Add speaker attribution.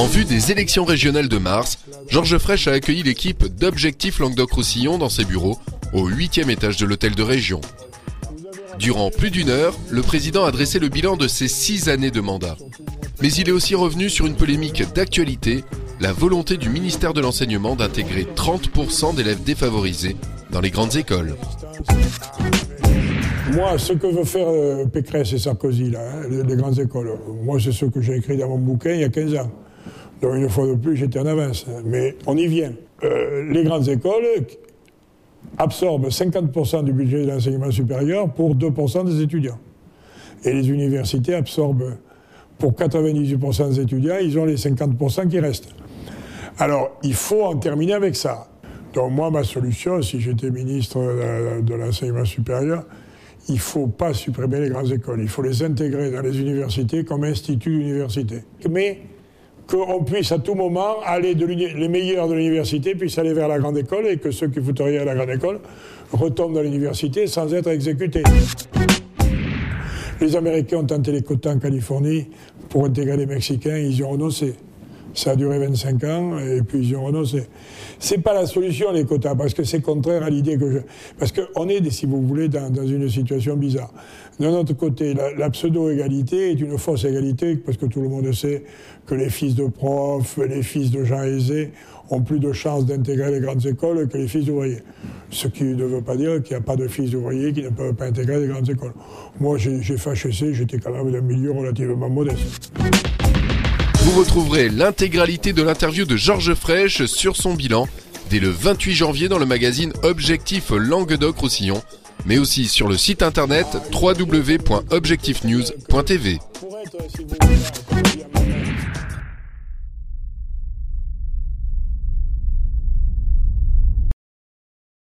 Speaker 1: vue des élections régionales de mars, Georges Frêche a accueilli l'équipe d'Objectif Languedoc-Roussillon dans ses bureaux, au 8e étage de l'hôtel de région. Durant plus d'une heure, le président a dressé le bilan de ses 6 années de mandat. Mais il est aussi revenu sur une polémique d'actualité, la volonté du ministère de l'Enseignement d'intégrer 30% d'élèves défavorisés dans les grandes écoles.
Speaker 2: Moi, ce que veut faire Pécresse et Sarkozy, là, les grandes écoles, moi c'est ce que j'ai écrit dans mon bouquin il y a 15 ans. Donc une fois de plus, j'étais en avance. Mais on y vient. Les grandes écoles absorbent 50% du budget de l'enseignement supérieur pour 2% des étudiants. Et les universités absorbent, pour 98% des étudiants, ils ont les 50% qui restent. Alors, il faut en terminer avec ça. Donc moi, ma solution, si j'étais ministre de l'enseignement supérieur, il ne faut pas supprimer les grandes écoles. Il faut les intégrer dans les universités comme instituts d'université. Mais qu'on puisse à tout moment aller les meilleurs de l'université puissent aller vers la grande école et que ceux qui foutent rien à la grande école retombent dans l'université sans être exécutés. Les Américains ont tenté les quotas en Californie pour intégrer les Mexicains, ils y ont renoncé. Ça a duré 25 ans et puis ils y ont renoncé. C'est pas la solution, les quotas, parce que c'est contraire à l'idée que Parce qu'on est, si vous voulez, dans une situation bizarre. D'un autre côté, la pseudo-égalité est une fausse égalité, parce que tout le monde sait que les fils de profs, les fils de gens aisés ont plus de chances d'intégrer les grandes écoles que les fils d'ouvriers. Ce qui ne veut pas dire qu'il n'y a pas de fils d'ouvriers qui ne peuvent pas intégrer les grandes écoles. Moi, j'ai fait HEC, j'étais quand même d'un milieu relativement modeste.
Speaker 1: Vous retrouverez l'intégralité de l'interview de Georges Frêche sur son bilan dès le 28 janvier dans le magazine Objectif Languedoc-Roussillon, mais aussi sur le site internet www.objectifnews.tv.